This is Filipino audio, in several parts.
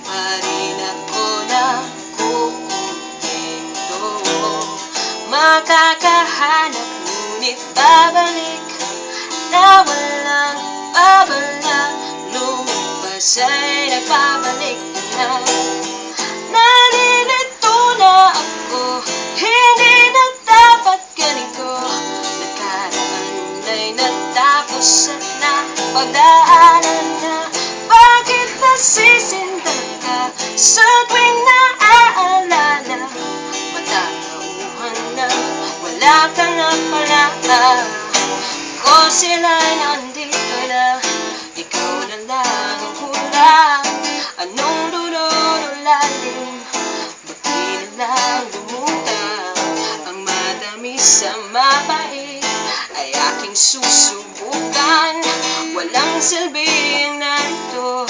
pa rin ako nakukumpleto. Makakahanap ngunit babalik na walang babala. Lumipas ay nagbabalik na. Nalilito na ako, hindi na dapat ganito. Nakaraan ay natapos at napagdaanan na. Bakit nasisindan ka sa tuwing naaalala? Matauhan na wala ka na pala. Ko sila'y nandito na, ikaw na lang ang kulang. Anong lululalim, bakit na lang lumutang? Ang matamis sa mapait ay aking susubukan. Walang silbing narito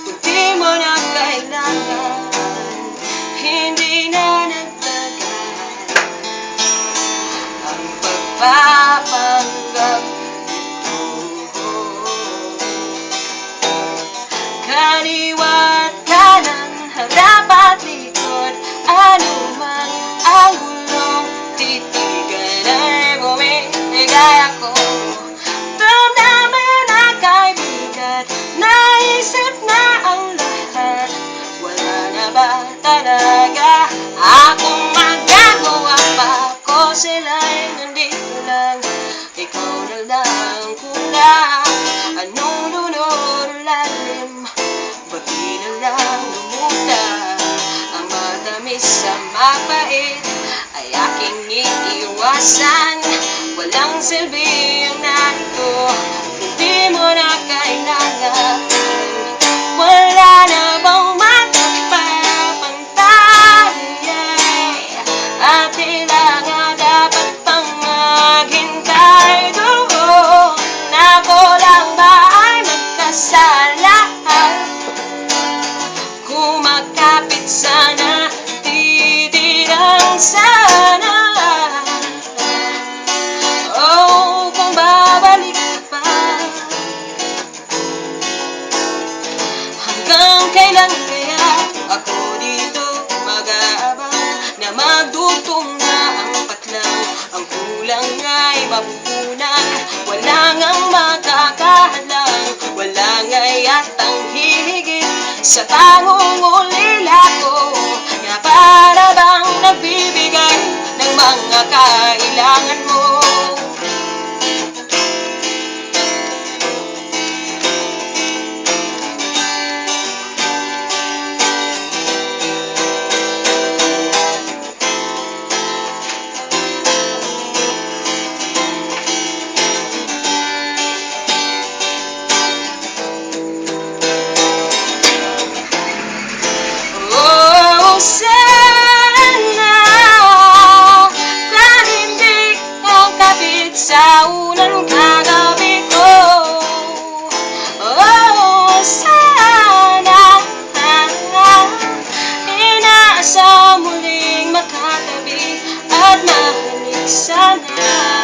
kung di mo na kailangan. Hindi na nagtagal ang pagpapanggap nito. Kaliwa at kanan, harap at likod, anuman ang gulong titigan ay bumibigay ako. Damdamin na kaibigan, naisip na ang lahat. Wala na ba talaga akong magagawa pa? Ko sila'y nandito lang, ikaw na lang kulang. Anong lululalim, bakit na lang lumutang? Ang matamis sa mapait ay aking iiwasan. Walang silbing narito kung di mo na kailangan. Wala na bang magpapantay? At tila nga dapat pang maghintay doon. Ako lang ba ay magkasala? Kumakapit sana, titirang sana. Oh, kung babalik ka pa, hanggang kailan kaya ako dito mag-aabang na magdutong na ang patlang? Ang kulang ay mapupunan, wala ngang makakahalang. Wala nga yatang hihigit sa pangungulila ko, na para bang nagbibigay ng mga kailangan mo. Sana tahimik ang kapit sa unang kagabi ko. Oh, sana inaasa muling makatabi at mahalik sana.